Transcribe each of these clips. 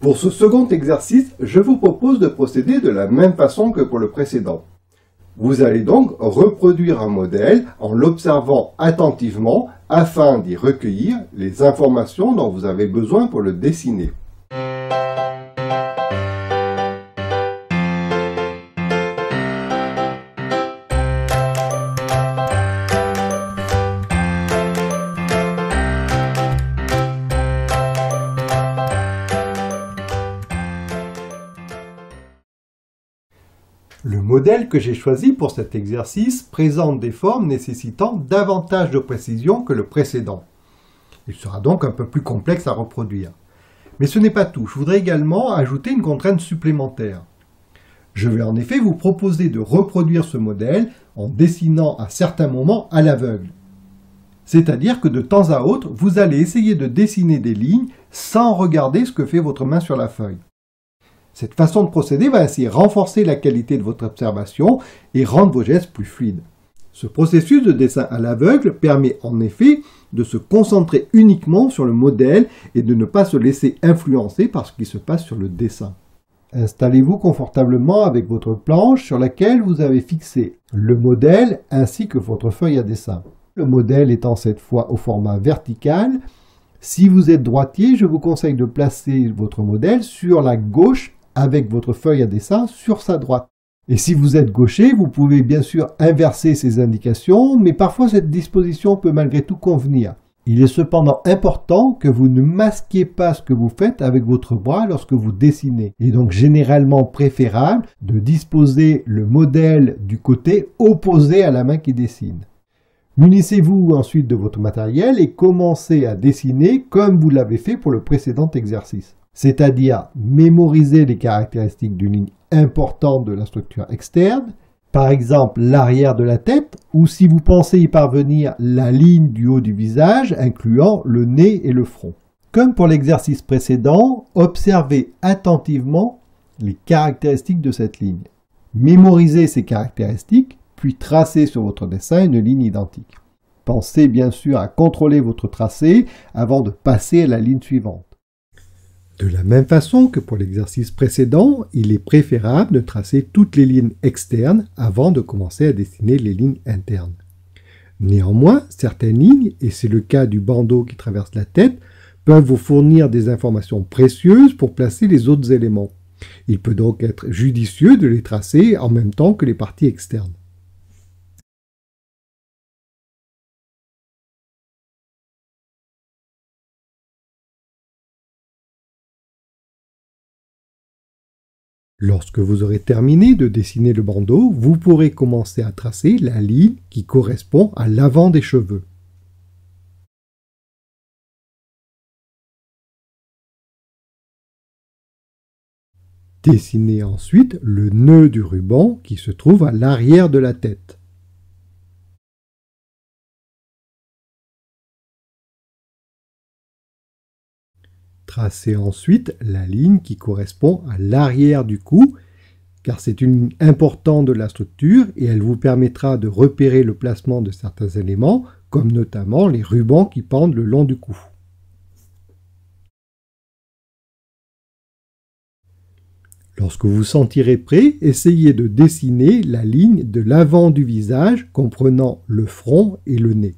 Pour ce second exercice, je vous propose de procéder de la même façon que pour le précédent. Vous allez donc reproduire un modèle en l'observant attentivement afin d'y recueillir les informations dont vous avez besoin pour le dessiner. Le modèle que j'ai choisi pour cet exercice présente des formes nécessitant davantage de précision que le précédent. Il sera donc un peu plus complexe à reproduire. Mais ce n'est pas tout, je voudrais également ajouter une contrainte supplémentaire. Je vais en effet vous proposer de reproduire ce modèle en dessinant à certains moments à l'aveugle. C'est-à-dire que de temps à autre, vous allez essayer de dessiner des lignes sans regarder ce que fait votre main sur la feuille. Cette façon de procéder va ainsi renforcer la qualité de votre observation et rendre vos gestes plus fluides. Ce processus de dessin à l'aveugle permet en effet de se concentrer uniquement sur le modèle et de ne pas se laisser influencer par ce qui se passe sur le dessin. Installez-vous confortablement avec votre planche sur laquelle vous avez fixé le modèle ainsi que votre feuille à dessin. Le modèle étant cette fois au format vertical. Si vous êtes droitier, je vous conseille de placer votre modèle sur la gauche avec votre feuille à dessin sur sa droite. Et si vous êtes gaucher, vous pouvez bien sûr inverser ces indications, mais parfois cette disposition peut malgré tout convenir. Il est cependant important que vous ne masquiez pas ce que vous faites avec votre bras lorsque vous dessinez. Il est donc généralement préférable de disposer le modèle du côté opposé à la main qui dessine. Munissez-vous ensuite de votre matériel et commencez à dessiner comme vous l'avez fait pour le précédent exercice. C'est-à-dire mémoriser les caractéristiques d'une ligne importante de la structure externe, par exemple l'arrière de la tête, ou si vous pensez y parvenir, la ligne du haut du visage, incluant le nez et le front. Comme pour l'exercice précédent, observez attentivement les caractéristiques de cette ligne. Mémorisez ces caractéristiques, puis tracez sur votre dessin une ligne identique. Pensez bien sûr à contrôler votre tracé avant de passer à la ligne suivante. De la même façon que pour l'exercice précédent, il est préférable de tracer toutes les lignes externes avant de commencer à dessiner les lignes internes. Néanmoins, certaines lignes, et c'est le cas du bandeau qui traverse la tête, peuvent vous fournir des informations précieuses pour placer les autres éléments. Il peut donc être judicieux de les tracer en même temps que les parties externes. Lorsque vous aurez terminé de dessiner le bandeau, vous pourrez commencer à tracer la ligne qui correspond à l'avant des cheveux. Dessinez ensuite le nœud du ruban qui se trouve à l'arrière de la tête. Tracez ensuite la ligne qui correspond à l'arrière du cou, car c'est une ligne importante de la structure et elle vous permettra de repérer le placement de certains éléments, comme notamment les rubans qui pendent le long du cou. Lorsque vous vous sentirez prêt, essayez de dessiner la ligne de l'avant du visage, comprenant le front et le nez.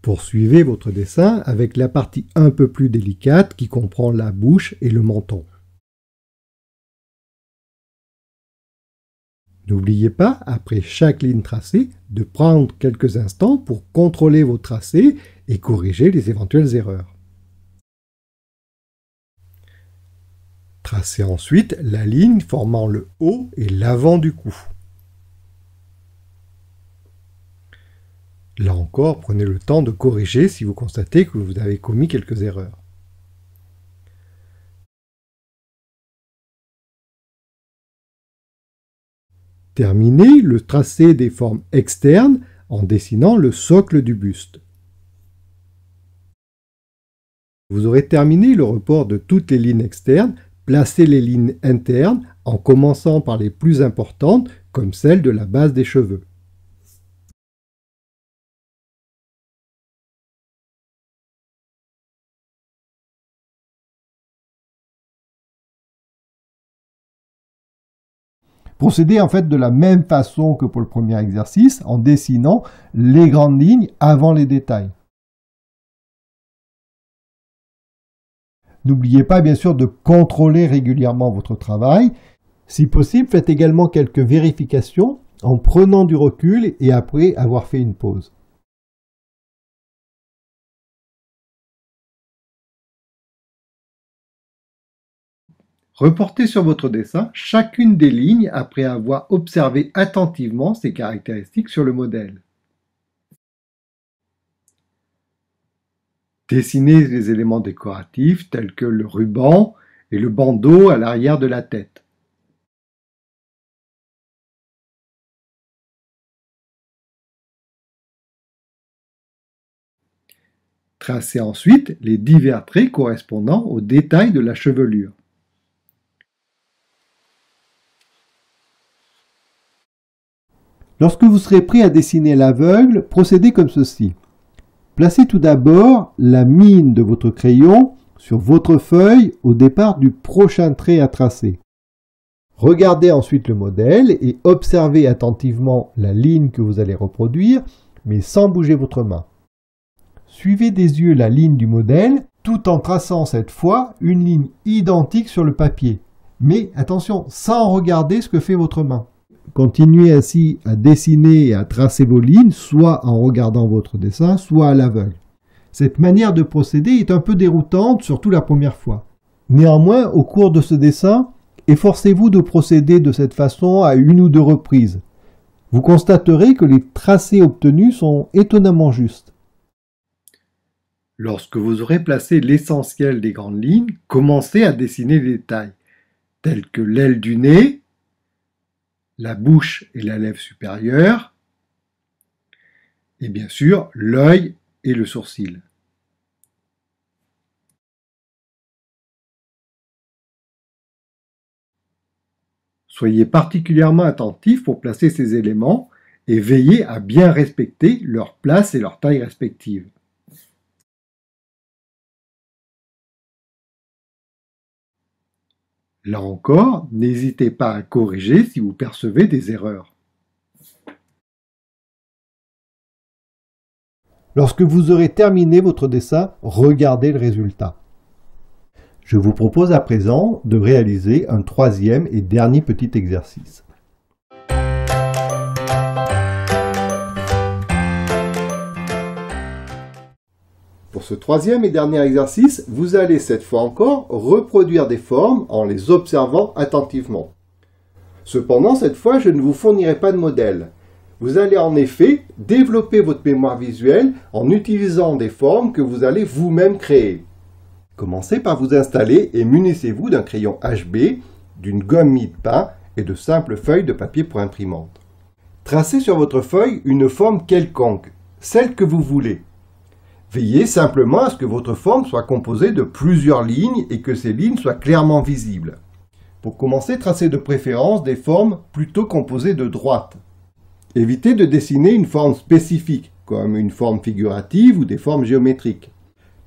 Poursuivez votre dessin avec la partie un peu plus délicate qui comprend la bouche et le menton. N'oubliez pas, après chaque ligne tracée, de prendre quelques instants pour contrôler vos tracés et corriger les éventuelles erreurs. Tracez ensuite la ligne formant le haut et l'avant du cou. Là encore, prenez le temps de corriger si vous constatez que vous avez commis quelques erreurs. Terminez le tracé des formes externes en dessinant le socle du buste. Vous aurez terminé le report de toutes les lignes externes. Placez les lignes internes en commençant par les plus importantes, comme celle de la base des cheveux. Procédez en fait de la même façon que pour le premier exercice, en dessinant les grandes lignes avant les détails. N'oubliez pas bien sûr de contrôler régulièrement votre travail. Si possible, faites également quelques vérifications en prenant du recul et après avoir fait une pause. Reportez sur votre dessin chacune des lignes après avoir observé attentivement ces caractéristiques sur le modèle. Dessinez les éléments décoratifs tels que le ruban et le bandeau à l'arrière de la tête. Tracez ensuite les divers traits correspondant aux détails de la chevelure. Lorsque vous serez prêt à dessiner l'aveugle, procédez comme ceci. Placez tout d'abord la mine de votre crayon sur votre feuille au départ du prochain trait à tracer. Regardez ensuite le modèle et observez attentivement la ligne que vous allez reproduire, mais sans bouger votre main. Suivez des yeux la ligne du modèle, tout en traçant cette fois une ligne identique sur le papier. Mais attention, sans regarder ce que fait votre main. Continuez ainsi à dessiner et à tracer vos lignes, soit en regardant votre dessin, soit à l'aveugle. Cette manière de procéder est un peu déroutante, surtout la première fois. Néanmoins, au cours de ce dessin, efforcez-vous de procéder de cette façon à 1 ou 2 reprises. Vous constaterez que les tracés obtenus sont étonnamment justes. Lorsque vous aurez placé l'essentiel des grandes lignes, commencez à dessiner les détails, tels que l'aile du nez, la bouche et la lèvre supérieure, et bien sûr l'œil et le sourcil. Soyez particulièrement attentifs pour placer ces éléments et veillez à bien respecter leur place et leur taille respective. Là encore, n'hésitez pas à corriger si vous percevez des erreurs. Lorsque vous aurez terminé votre dessin, regardez le résultat. Je vous propose à présent de réaliser un troisième et dernier petit exercice. Pour ce troisième et dernier exercice, vous allez cette fois encore reproduire des formes en les observant attentivement. Cependant, cette fois, je ne vous fournirai pas de modèle. Vous allez en effet développer votre mémoire visuelle en utilisant des formes que vous allez vous-même créer. Commencez par vous installer et munissez-vous d'un crayon HB, d'une gomme mie-de-pain et de simples feuilles de papier pour imprimante. Tracez sur votre feuille une forme quelconque, celle que vous voulez. Veillez simplement à ce que votre forme soit composée de plusieurs lignes et que ces lignes soient clairement visibles. Pour commencer, tracez de préférence des formes plutôt composées de droites. Évitez de dessiner une forme spécifique, comme une forme figurative ou des formes géométriques.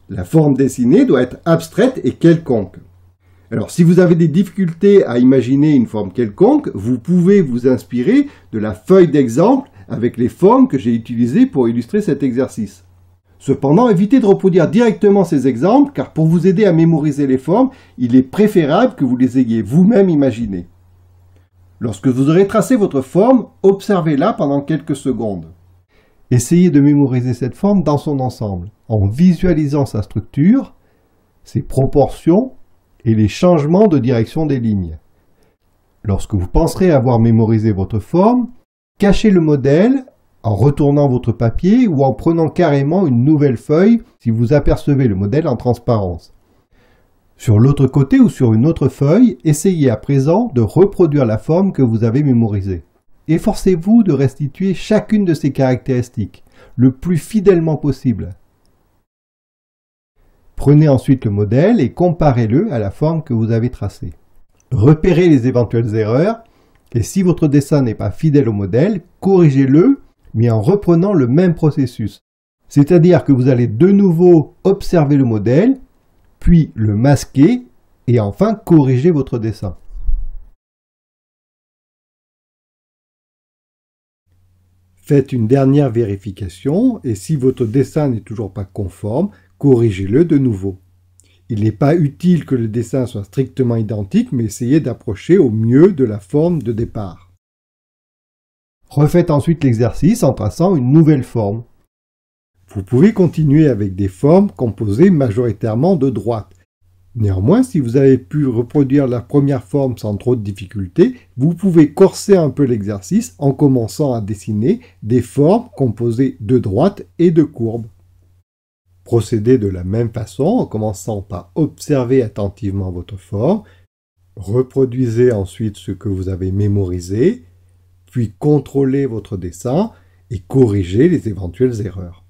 La forme dessinée doit être abstraite et quelconque. Alors, si vous avez des difficultés à imaginer une forme quelconque, vous pouvez vous inspirer de la feuille d'exemple avec les formes que j'ai utilisées pour illustrer cet exercice. Cependant, évitez de reproduire directement ces exemples, car pour vous aider à mémoriser les formes, il est préférable que vous les ayez vous-même imaginées. Lorsque vous aurez tracé votre forme, observez-la pendant quelques secondes. Essayez de mémoriser cette forme dans son ensemble, en visualisant sa structure, ses proportions et les changements de direction des lignes. Lorsque vous penserez avoir mémorisé votre forme, cachez le modèle en retournant votre papier ou en prenant carrément une nouvelle feuille si vous apercevez le modèle en transparence. Sur l'autre côté ou sur une autre feuille, essayez à présent de reproduire la forme que vous avez mémorisée. Efforcez-vous de restituer chacune de ces caractéristiques, le plus fidèlement possible. Prenez ensuite le modèle et comparez-le à la forme que vous avez tracée. Repérez les éventuelles erreurs et si votre dessin n'est pas fidèle au modèle, corrigez-le mais en reprenant le même processus. C'est-à-dire que vous allez de nouveau observer le modèle, puis le masquer et enfin corriger votre dessin. Faites une dernière vérification et si votre dessin n'est toujours pas conforme, corrigez-le de nouveau. Il n'est pas utile que le dessin soit strictement identique, mais essayez d'approcher au mieux de la forme de départ. Refaites ensuite l'exercice en traçant une nouvelle forme. Vous pouvez continuer avec des formes composées majoritairement de droites. Néanmoins, si vous avez pu reproduire la première forme sans trop de difficultés, vous pouvez corser un peu l'exercice en commençant à dessiner des formes composées de droites et de courbes. Procédez de la même façon en commençant par observer attentivement votre forme, reproduisez ensuite ce que vous avez mémorisé, puis contrôlez votre dessin et corrigez les éventuelles erreurs.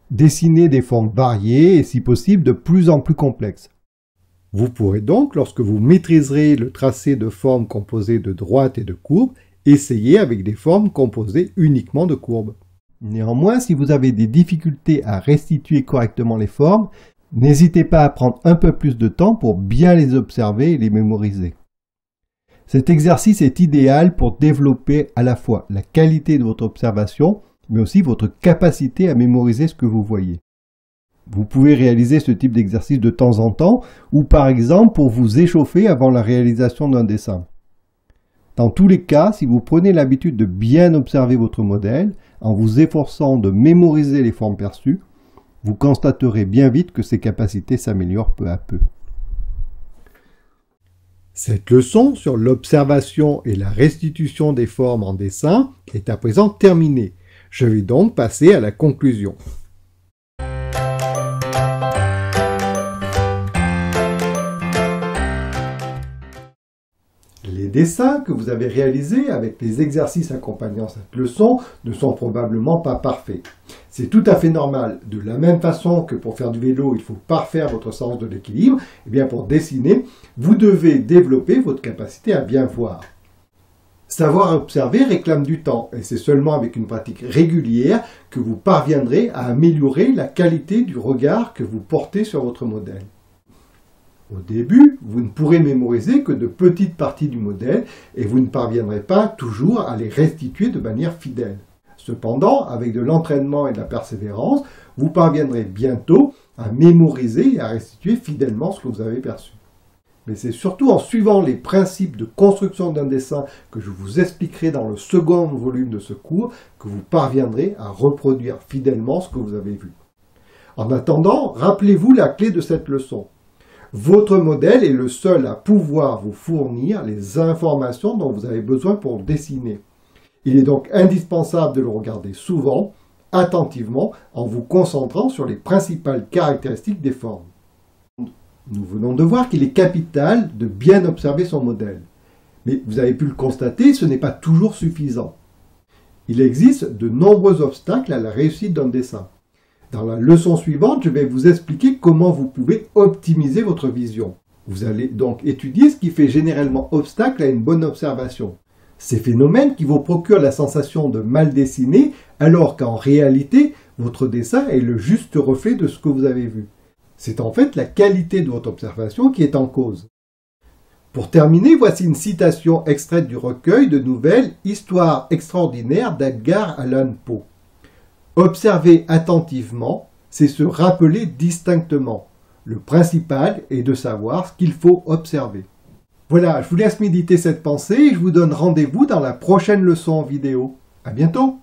Dessinez des formes variées et si possible de plus en plus complexes. Vous pourrez donc, lorsque vous maîtriserez le tracé de formes composées de droites et de courbes, essayer avec des formes composées uniquement de courbes. Néanmoins, si vous avez des difficultés à restituer correctement les formes, n'hésitez pas à prendre un peu plus de temps pour bien les observer et les mémoriser. Cet exercice est idéal pour développer à la fois la qualité de votre observation, mais aussi votre capacité à mémoriser ce que vous voyez. Vous pouvez réaliser ce type d'exercice de temps en temps, ou par exemple pour vous échauffer avant la réalisation d'un dessin. Dans tous les cas, si vous prenez l'habitude de bien observer votre modèle, en vous efforçant de mémoriser les formes perçues, vous constaterez bien vite que ces capacités s'améliorent peu à peu. Cette leçon sur l'observation et la restitution des formes en dessin est à présent terminée. Je vais donc passer à la conclusion. Les dessins que vous avez réalisés avec les exercices accompagnant cette leçon ne sont probablement pas parfaits. C'est tout à fait normal. De la même façon que pour faire du vélo, il faut parfaire votre sens de l'équilibre, et bien pour dessiner, vous devez développer votre capacité à bien voir. Savoir observer réclame du temps, et c'est seulement avec une pratique régulière que vous parviendrez à améliorer la qualité du regard que vous portez sur votre modèle. Au début, vous ne pourrez mémoriser que de petites parties du modèle, et vous ne parviendrez pas toujours à les restituer de manière fidèle. Cependant, avec de l'entraînement et de la persévérance, vous parviendrez bientôt à mémoriser et à restituer fidèlement ce que vous avez perçu. Mais c'est surtout en suivant les principes de construction d'un dessin que je vous expliquerai dans le second volume de ce cours que vous parviendrez à reproduire fidèlement ce que vous avez vu. En attendant, rappelez-vous la clé de cette leçon. Votre modèle est le seul à pouvoir vous fournir les informations dont vous avez besoin pour dessiner. Il est donc indispensable de le regarder souvent, attentivement, en vous concentrant sur les principales caractéristiques des formes. Nous venons de voir qu'il est capital de bien observer son modèle. Mais vous avez pu le constater, ce n'est pas toujours suffisant. Il existe de nombreux obstacles à la réussite d'un dessin. Dans la leçon suivante, je vais vous expliquer comment vous pouvez optimiser votre vision. Vous allez donc étudier ce qui fait généralement obstacle à une bonne observation. Ces phénomènes qui vous procurent la sensation de mal dessiner, alors qu'en réalité, votre dessin est le juste reflet de ce que vous avez vu. C'est en fait la qualité de votre observation qui est en cause. Pour terminer, voici une citation extraite du recueil de nouvelles « Histoire extraordinaire » d'Edgar Allan Poe. « Observer attentivement, c'est se rappeler distinctement. Le principal est de savoir ce qu'il faut observer. » Voilà, je vous laisse méditer cette pensée et je vous donne rendez-vous dans la prochaine leçon en vidéo. À bientôt!